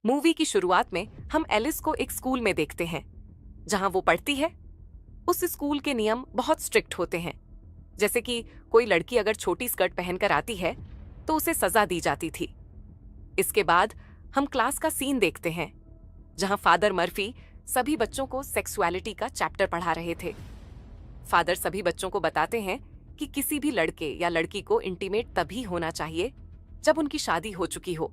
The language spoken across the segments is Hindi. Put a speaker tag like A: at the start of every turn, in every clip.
A: मूवी की शुरुआत में हम एलिस को एक स्कूल में देखते हैं जहां वो पढ़ती है। उस स्कूल के नियम बहुत स्ट्रिक्ट होते हैं, जैसे कि कोई लड़की अगर छोटी स्कर्ट पहनकर आती है तो उसे सजा दी जाती थी। इसके बाद हम क्लास का सीन देखते हैं जहां फादर मर्फी सभी बच्चों को सेक्सुअलिटी का चैप्टर पढ़ा रहे थे। फादर सभी बच्चों को बताते हैं कि किसी भी लड़के या लड़की को इंटीमेट तभी होना चाहिए जब उनकी शादी हो चुकी हो।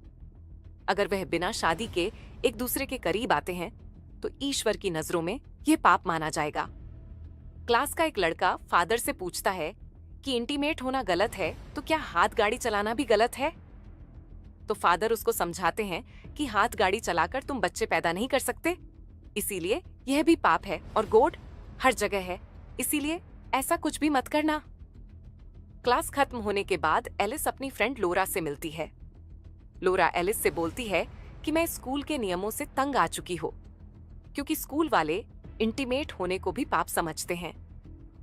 A: अगर वह बिना शादी के एक दूसरे के करीब आते हैं तो ईश्वर की नजरों में यह पाप माना जाएगा। क्लास का एक लड़का फादर से पूछता है कि इंटीमेट होना गलत है तो क्या हाथ गाड़ी चलाना भी गलत है। तो फादर उसको समझाते हैं कि हाथ गाड़ी चलाकर तुम बच्चे पैदा नहीं कर सकते, इसीलिए यह भी पाप है और गॉड हर जगह है, इसीलिए ऐसा कुछ भी मत करना। क्लास खत्म होने के बाद एलिस अपनी फ्रेंड लोरा से मिलती है। लोरा एलिस से बोलती है कि मैं स्कूल के नियमों से तंग आ चुकी हूँ, क्योंकि स्कूल वाले इंटीमेट होने को भी पाप समझते हैं।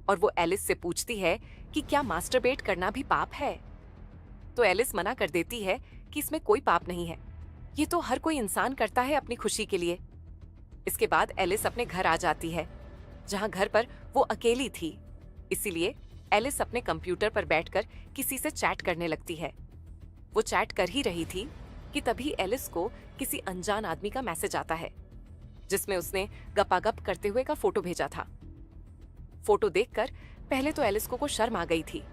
A: और वो एलिस से पूछती है कि क्या मास्टरबेट करना भी पाप है। तो एलिस मना कर देती है कि इसमें कोई पाप नहीं है, ये तो हर कोई इंसान करता है अपनी खुशी के लिए। इसके बाद एलिस अपने घर आ जाती है, जहां घर पर वो अकेली थी, इसीलिए एलिस अपने कंप्यूटर पर बैठकर किसी से चैट करने लगती है। वो चैट कर ही रही थी कि तभी एलिस को किसी अनजान आदमी का मैसेज आता है, जिसमें उसने गपागप करते हुए का फोटो भेजा था। फोटो देखकर पहले तो एलिस को शर्म आ गई थी,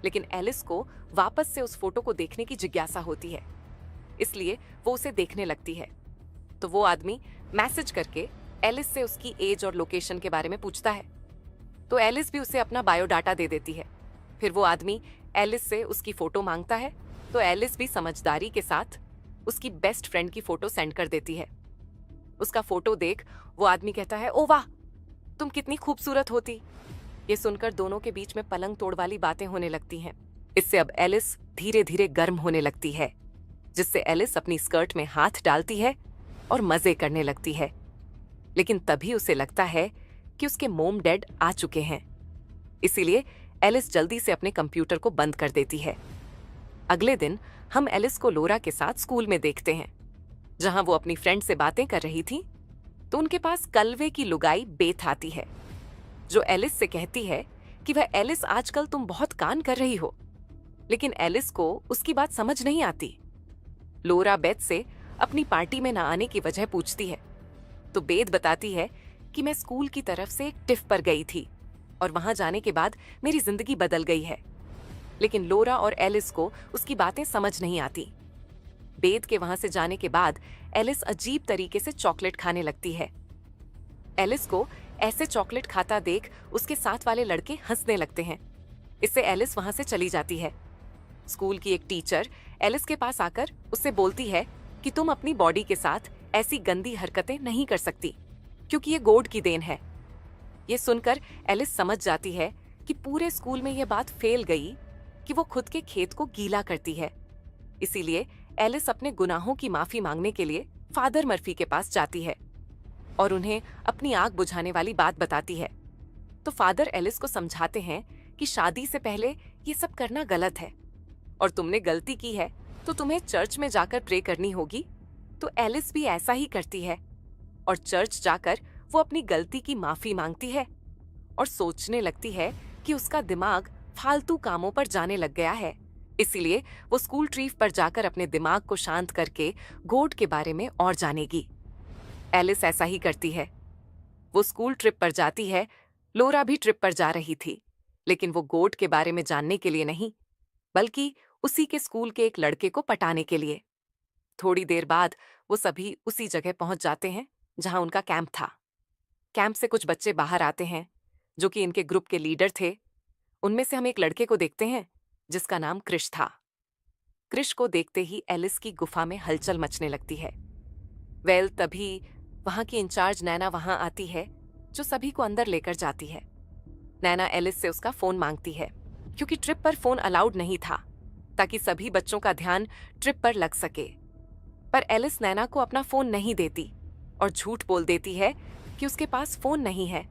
A: लेकिन एलिस को वापस से उस फोटो को देखने की जिज्ञासा होती है, इसलिए वो उसे देखने लगती है। तो वो आदमी मैसेज करके एलिस से उसकी एज और लोकेशन के बारे में पूछता है, तो एलिस भी उसे अपना बायोडाटा दे देती है। फिर वो आदमी एलिस से उसकी फोटो मांगता है, तो एलिस भी समझदारी के साथ उसकी बेस्ट फ्रेंड की फोटो सेंड कर देती है। उसका फोटो देख वो आदमी कहता है, ओ वाह, तुम कितनी खूबसूरत होती। ये सुनकर दोनों के बीच में पलंग तोड़ वाली बातें होने लगती हैं। इससे अब एलिस धीरे धीरे गर्म होने लगती है, जिससे एलिस अपनी स्कर्ट में हाथ डालती है और मजे करने लगती है। लेकिन तभी उसे लगता है कि उसके मोम डैड आ चुके हैं, इसीलिए एलिस जल्दी से अपने कंप्यूटर को बंद कर देती है। अगले दिन हम एलिस को लोरा के साथ स्कूल में देखते हैं, जहां वो अपनी फ्रेंड से बातें कर रही थी। तो उनके पास कलवे की लुगाई बेथ आती है, जो एलिस से कहती है कि वह एलिस आजकल तुम बहुत कान कर रही हो। लेकिन एलिस को उसकी बात समझ नहीं आती। लोरा बेथ से अपनी पार्टी में ना आने की वजह पूछती है, तो बेथ बताती है कि मैं स्कूल की तरफ से एक टिफ पर गई थी और वहां जाने के बाद मेरी जिंदगी बदल गई है। लेकिन लोरा और एलिस को उसकी बातें समझ नहीं आती। बेथ के वहां से जाने के बाद एलिस अजीब तरीके से चॉकलेट खाने लगती है। एलिस को ऐसे चॉकलेट खाता देख उसके साथ वाले लड़के हंसने लगते हैं। इससे एलिस वहां से चली जाती है। स्कूल की एक टीचर एलिस के पास आकर उससे बोलती है कि तुम अपनी बॉडी के साथ ऐसी गंदी हरकतें नहीं कर सकती, क्योंकि ये गॉड की देन है। ये सुनकर एलिस समझ जाती है कि पूरे स्कूल में यह बात फैल गई कि वो खुद के खेत को गीला करती है। इसीलिए एलिस अपने गुनाहों की माफी मांगने के लिए फादर मर्फी के पास जाती है और उन्हें अपनी आग बुझाने वाली बात बताती है। तो फादर एलिस को समझाते हैं कि शादी से पहले ये सब करना गलत है और तुमने गलती की है तो तुम्हें चर्च में जाकर प्रे करनी होगी। तो एलिस भी ऐसा ही करती है और चर्च जाकर वो अपनी गलती की माफी मांगती है और सोचने लगती है कि उसका दिमाग फालतू कामों पर जाने लग गया है। इसीलिए वो स्कूल ट्रिप पर जाकर अपने दिमाग को शांत करके गॉड के बारे में और जानेगी। एलिस ऐसा ही करती है। वो स्कूल ट्रिप पर जाती है। लोरा भी ट्रिप पर जा रही थी, लेकिन वो गॉड के बारे में जानने के लिए नहीं, बल्कि उसी के स्कूल के एक लड़के को पटाने के लिए। थोड़ी देर बाद वो सभी उसी जगह पहुंच जाते हैं जहां उनका कैंप था। कैंप से कुछ बच्चे बाहर आते हैं जो कि इनके ग्रुप के लीडर थे। उनमें से हम एक लड़के को देखते हैं जिसका नाम क्रिश था। क्रिश को देखते ही एलिस की गुफा में हलचल मचने लगती है। तभी वहां की इंचार्ज नैना वहां आती है, जो सभी को अंदर लेकर जाती है। नैना एलिस से उसका फोन मांगती है, क्योंकि ट्रिप पर फोन अलाउड नहीं था, ताकि सभी बच्चों का ध्यान ट्रिप पर लग सके। पर एलिस नैना को अपना फोन नहीं देती और झूठ बोल देती है कि उसके पास फोन नहीं है।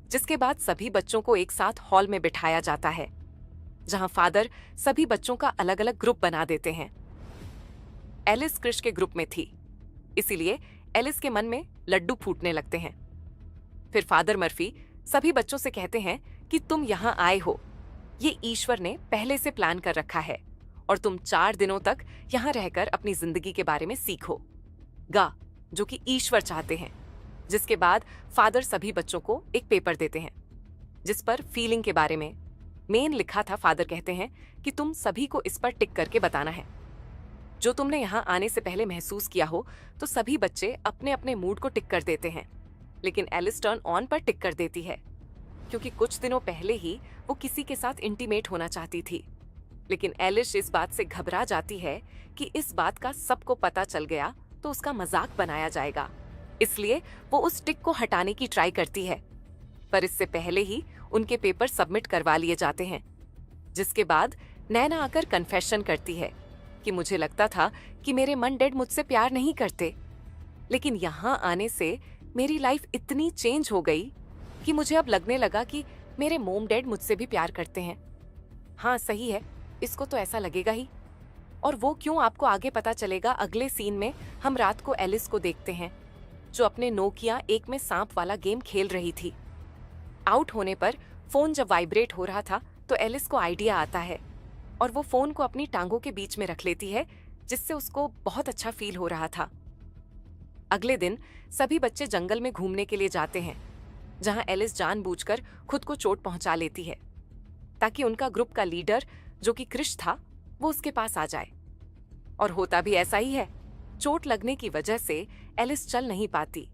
A: जिसके बाद सभी बच्चों को एक साथ हॉल में बिठाया जाता है, जहां फादर सभी बच्चों का अलग अलग ग्रुप बना देते हैं। एलिस क्रिश के ग्रुप में थी इसीलिए एलिस के मन में लड्डू फूटने लगते हैं। फिर फादर मर्फी सभी बच्चों से कहते हैं कि तुम यहाँ आए हो, ये ईश्वर ने पहले से प्लान कर रखा है और तुम 4 दिनों तक यहाँ रहकर अपनी जिंदगी के बारे में सीखो गा, जो कि ईश्वर चाहते हैं। जिसके बाद फादर सभी बच्चों को एक पेपर देते हैं जिस पर फीलिंग के बारे में मेन लिखा था। फादर कहते हैं कि तुम सभी को इस पर टिक करके बताना है जो तुमने यहाँ आने से पहले महसूस किया हो। तो सभी बच्चे अपने अपने मूड को टिक कर देते हैं, लेकिन एलिस टर्न ऑन पर टिक कर देती है क्योंकि कुछ दिनों पहले ही वो किसी के साथ इंटीमेट होना चाहती थी। लेकिन एलिस इस बात से घबरा जाती है कि इस बात का सबको पता चल गया तो उसका मजाक बनाया जाएगा, इसलिए वो उस टिक को हटाने की ट्राई करती है। पर इससे पहले ही उनके पेपर सबमिट करवा लिए जाते हैं। जिसके बाद नैना आकर कन्फेशन करती है कि मुझे लगता था कि मेरे मम डैड मुझसे प्यार नहीं करते, लेकिन यहाँ आने से मेरी लाइफ इतनी चेंज हो गई कि मुझे अब लगने लगा कि मेरे मोम डैड मुझसे भी प्यार करते हैं। हाँ सही है, इसको तो ऐसा लगेगा ही। और वो क्यों, आपको आगे पता चलेगा। अगले सीन में हम रात को एलिस को देखते हैं जो अपने नोकिया 1 में सांप वाला गेम खेल रही थी। आउट होने पर फोन जब वाइब्रेट हो रहा था तो एलिस को आइडिया आता है और वो फोन को अपनी टांगों के बीच में रख लेती है, जिससे उसको बहुत अच्छा फील हो रहा था। अगले दिन सभी बच्चे जंगल में घूमने के लिए जाते हैं जहां एलिस जानबूझकर खुद को चोट पहुंचा लेती है ताकि उनका ग्रुप का लीडर जो कि क्रिश था वो उसके पास आ जाए। और होता भी ऐसा ही है। चोट लगने की वजह से एलिस चल नहीं पाती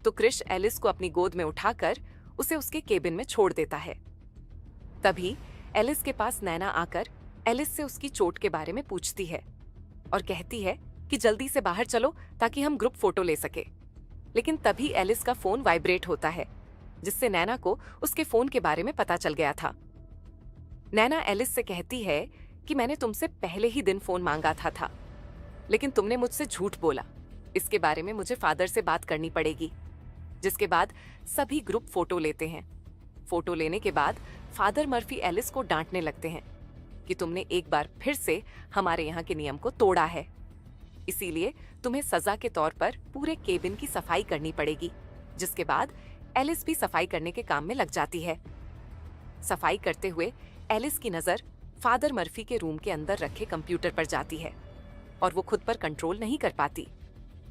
A: तो क्रिश एलिस को अपनी गोद में उठाकर उसे उसके केबिन में छोड़ देता है। तभी एलिस के पास नैना आकर एलिस से उसकी चोट के बारे में पूछती है और कहती है कि जल्दी से बाहर चलो ताकि हम ग्रुप फोटो ले सके। लेकिन तभी एलिस का फोन वाइब्रेट होता है जिससे नैना को उसके फोन के बारे में पता चल गया था। नैना एलिस से कहती है कि मैंने तुमसे पहले ही दिन फोन मांगा था लेकिन तुमने मुझसे झूठ बोला। इसके बारे में मुझे फादर से बात करनी पड़ेगी। जिसके बाद सभी ग्रुप फोटो लेते हैं। फोटो लेने के बाद फादर मर्फी एलिस को डांटने लगते हैं कि तुमने एक बार फिर से हमारे यहाँ के नियम को तोड़ा है, इसीलिए तुम्हें सजा के तौर पर पूरे केबिन की सफाई करनी पड़ेगी। जिसके बाद एलिस भी सफाई करने के काम में लग जाती है। सफाई करते हुए एलिस की नजर फादर मर्फी के रूम के अंदर रखे कंप्यूटर पर जाती है और वो खुद पर कंट्रोल नहीं कर पाती।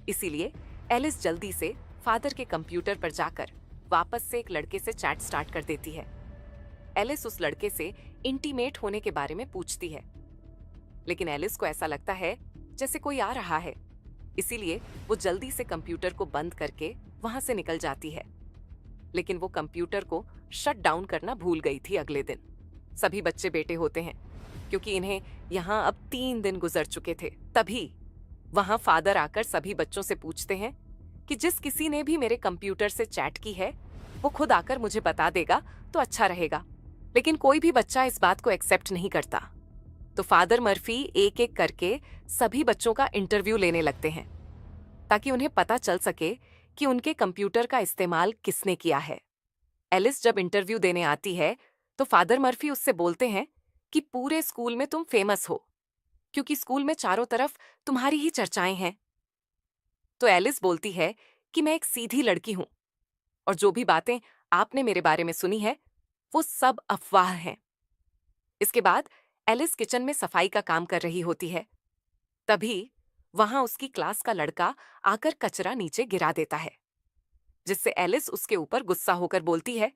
A: इसीलिए एलिस जल्दी से फादर के कंप्यूटर पर जाकर वापस से एक लड़के से चैट स्टार्ट कर देती है। एलिस उस लड़के से इंटीमेट होने के बारे में पूछती है, लेकिन एलिस को ऐसा लगता है जैसे कोई आ रहा है, इसीलिए वो जल्दी से कंप्यूटर को बंद करके वहां से निकल जाती है। लेकिन वो कंप्यूटर को शट डाउन करना भूल गई थी। अगले दिन सभी बच्चे बेटे होते हैं क्योंकि इन्हें यहाँ अब 3 दिन गुजर चुके थे। तभी वहां फादर आकर सभी बच्चों से पूछते हैं कि जिस किसी ने भी मेरे कंप्यूटर से चैट की है वो खुद आकर मुझे बता देगा तो अच्छा रहेगा। लेकिन कोई भी बच्चा इस बात को एक्सेप्ट नहीं करता। तो फादर मर्फी एक एक करके सभी बच्चों का इंटरव्यू लेने लगते हैं ताकि उन्हें पता चल सके कि उनके कंप्यूटर का इस्तेमाल किसने किया है। एलिस जब इंटरव्यू देने आती है तो फादर मर्फी उससे बोलते हैं कि पूरे स्कूल में तुम फेमस हो क्योंकि स्कूल में चारों तरफ तुम्हारी ही चर्चाएं हैं। तो एलिस बोलती है कि मैं एक सीधी लड़की हूं और जो भी बातें आपने मेरे बारे में सुनी है वो सब अफवाह हैं। इसके बाद एलिस किचन में सफाई का काम कर रही होती है। तभी वहां उसकी क्लास का लड़का आकर कचरा नीचे गिरा देता है, जिससे एलिस उसके ऊपर गुस्सा होकर बोलती है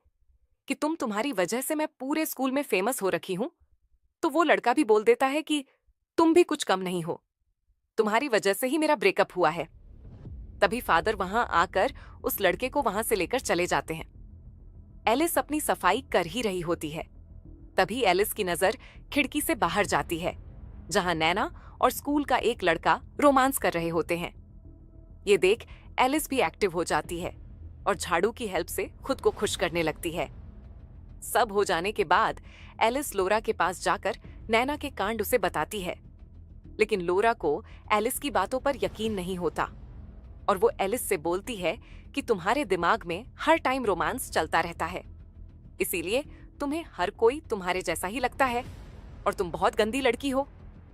A: कि तुम्हारी वजह से मैं पूरे स्कूल में फेमस हो रखी हूं। तो वो लड़का भी बोल देता है कि तुम भी कुछ कम नहीं हो, तुम्हारी वजह से ही मेरा ब्रेकअप हुआ है। तभी फादर वहां आकर उस लड़के को वहां से लेकर चले जाते हैं। एलिस अपनी सफाई कर ही रही होती है। तभी एलिस की नजर खिड़की से बाहर जाती है जहां नैना और स्कूल का एक लड़का रोमांस कर रहे होते हैं। ये देख एलिस भी एक्टिव हो जाती है और झाड़ू की हेल्प से खुद को खुश करने लगती है। सब हो जाने के बाद एलिस लोरा के पास जाकर नैना के कांड उसे बताती है, लेकिन लोरा को एलिस की बातों पर यकीन नहीं होता और वो एलिस से बोलती है कि तुम्हारे दिमाग में हर टाइम रोमांस चलता रहता है, इसीलिए तुम्हें हर कोई तुम्हारे जैसा ही लगता है और तुम बहुत गंदी लड़की हो,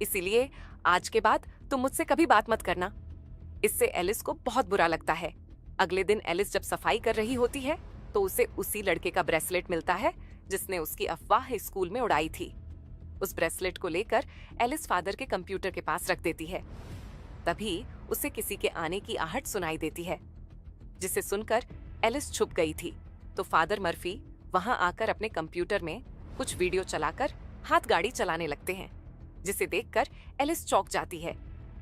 A: इसीलिए आज के बाद तुम मुझसे कभी बात मत करना। इससे एलिस को बहुत बुरा लगता है। अगले दिन एलिस जब सफाई कर रही होती है तो उसे उसी लड़के का ब्रेसलेट मिलता है जिसने उसकी अफवाह स्कूल में उड़ाई थी। उस ब्रेसलेट को लेकर एलिस फादर के कंप्यूटर के पास रख देती है। तभी उसे किसी के आने की आहट सुनाई देती है, जिसे सुनकर एलिस छुप गई थी। तो फादर मर्फी वहां आकर अपने कंप्यूटर में कुछ वीडियो चलाकर हाथ गाड़ी चलाने लगते हैं, जिसे देखकर एलिस चौंक जाती है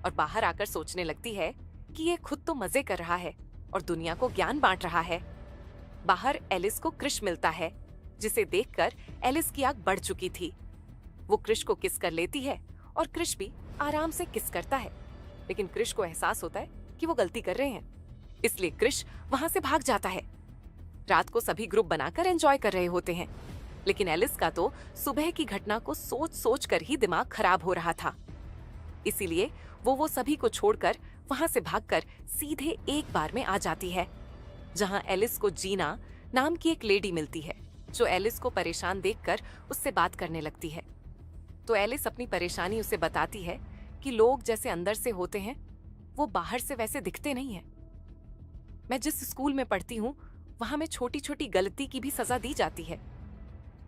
A: और बाहर आकर सोचने लगती है कि ये खुद तो मजे कर रहा है और दुनिया को ज्ञान बांट रहा है। बाहर एलिस को क्रिश मिलता है, जिसे देखकर एलिस की आग बढ़ चुकी थी। वो क्रिश को किस कर लेती है और क्रिश भी आराम से किस करता है, लेकिन क्रिश को एहसास होता है कि वो गलती कर रहे हैं, इसलिए क्रिश वहां से भाग जाता है। रात को सभी ग्रुप बनाकर एंजॉय कर रहे होते हैं, लेकिन एलिस का तो सुबह की घटना को सोच सोच कर ही दिमाग खराब हो रहा था। इसीलिए वो सभी को छोड़कर वहां से भागकर सीधे एक बार में आ जाती है, जहां एलिस को जीना नाम की एक लेडी मिलती है, जो एलिस को परेशान देखकर उससे बात करने लगती है। तो एलिस अपनी परेशानी उसे बताती है कि लोग जैसे अंदर से होते हैं वो बाहर से वैसे दिखते नहीं हैं। मैं जिस स्कूल में पढ़ती हूँ वहां में छोटी छोटी गलती की भी सजा दी जाती है।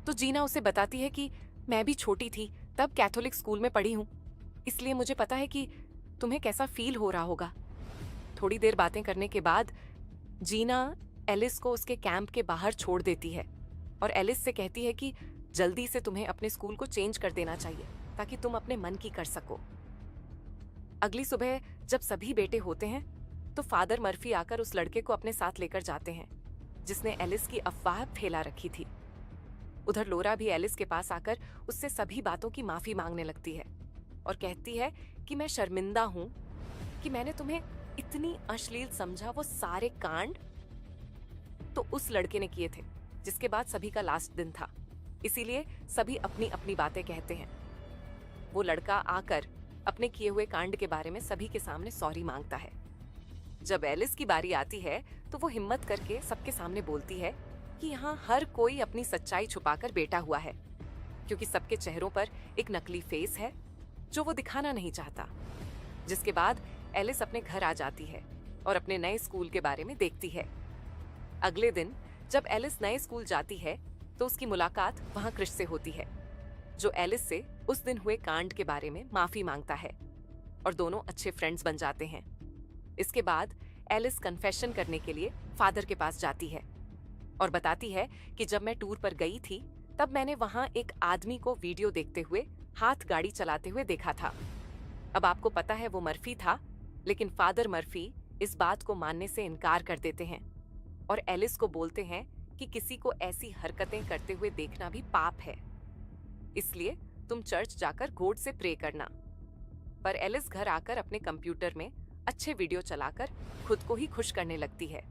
A: तो जीना उसे बताती है कि मैं भी छोटी थी तब कैथोलिक स्कूल में पढ़ी हूँ, इसलिए मुझे पता है कि तुम्हें कैसा फील हो रहा होगा। थोड़ी देर बातें करने के बाद जीना एलिस को उसके कैंप के बाहर छोड़ देती है और एलिस से कहती है कि जल्दी से तुम्हें अपने स्कूल को चेंज कर देना चाहिए ताकि तुम अपने मन की कर सको। अगली सुबह जब सभी बेटे होते हैं तो फादर मर्फी आकर उस लड़के को अपने साथ लेकर जाते हैं जिसने एलिस की अफवाह फैला रखी थी। उधर लोरा भी एलिस के पास आकर उससे सभी बातों की माफी मांगने लगती है और कहती है कि मैं शर्मिंदा हूं कि मैंने तुम्हें इतनी अश्लील समझा। वो सारे कांड तो उस लड़के ने किए थे जिसके बाद सभी का लास्ट दिन था, इसीलिए सभी अपनी अपनी बातें कहते हैं। वो लड़का आकर अपने किए हुए कांड के बारे में सभी के सामने सॉरी मांगता है। जब एलिस की बारी आती है तो वो हिम्मत करके सबके सामने बोलती है कि यहाँ हर कोई अपनी सच्चाई छुपाकर बैठा हुआ है, क्योंकि सबके चेहरों पर एक नकली फेस है जो वो दिखाना नहीं चाहता। जिसके बाद एलिस अपने घर आ जाती है और अपने नए स्कूल के बारे में देखती है। अगले दिन जब एलिस नए स्कूल जाती है तो उसकी मुलाकात वहां क्रिश से होती है, जो एलिस से उस दिन हुए कांड के बारे में माफी मांगता है और दोनों अच्छे फ्रेंड्स बन जाते हैं। इसके बाद एलिस कन्फेशन करने के लिए फादर के पास जाती है और बताती है कि जब मैं टूर पर गई थी तब मैंने वहां एक आदमी को वीडियो देखते हुए हाथ गाड़ी चलाते हुए देखा था। अब आपको पता है वो मर्फी था, लेकिन फादर मर्फी इस बात को मानने से इनकार कर देते हैं और एलिस को बोलते हैं कि किसी को ऐसी हरकतें करते हुए देखना भी पाप है, इसलिए तुम चर्च जाकर गॉड से प्रे करना। पर एलिस घर आकर अपने कंप्यूटर में अच्छे वीडियो चलाकर खुद को ही खुश करने लगती है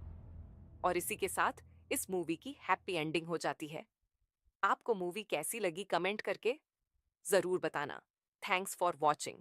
A: और इसी के साथ इस मूवी की हैप्पी एंडिंग हो जाती है। आपको मूवी कैसी लगी कमेंट करके जरूर बताना। Thanks for watching.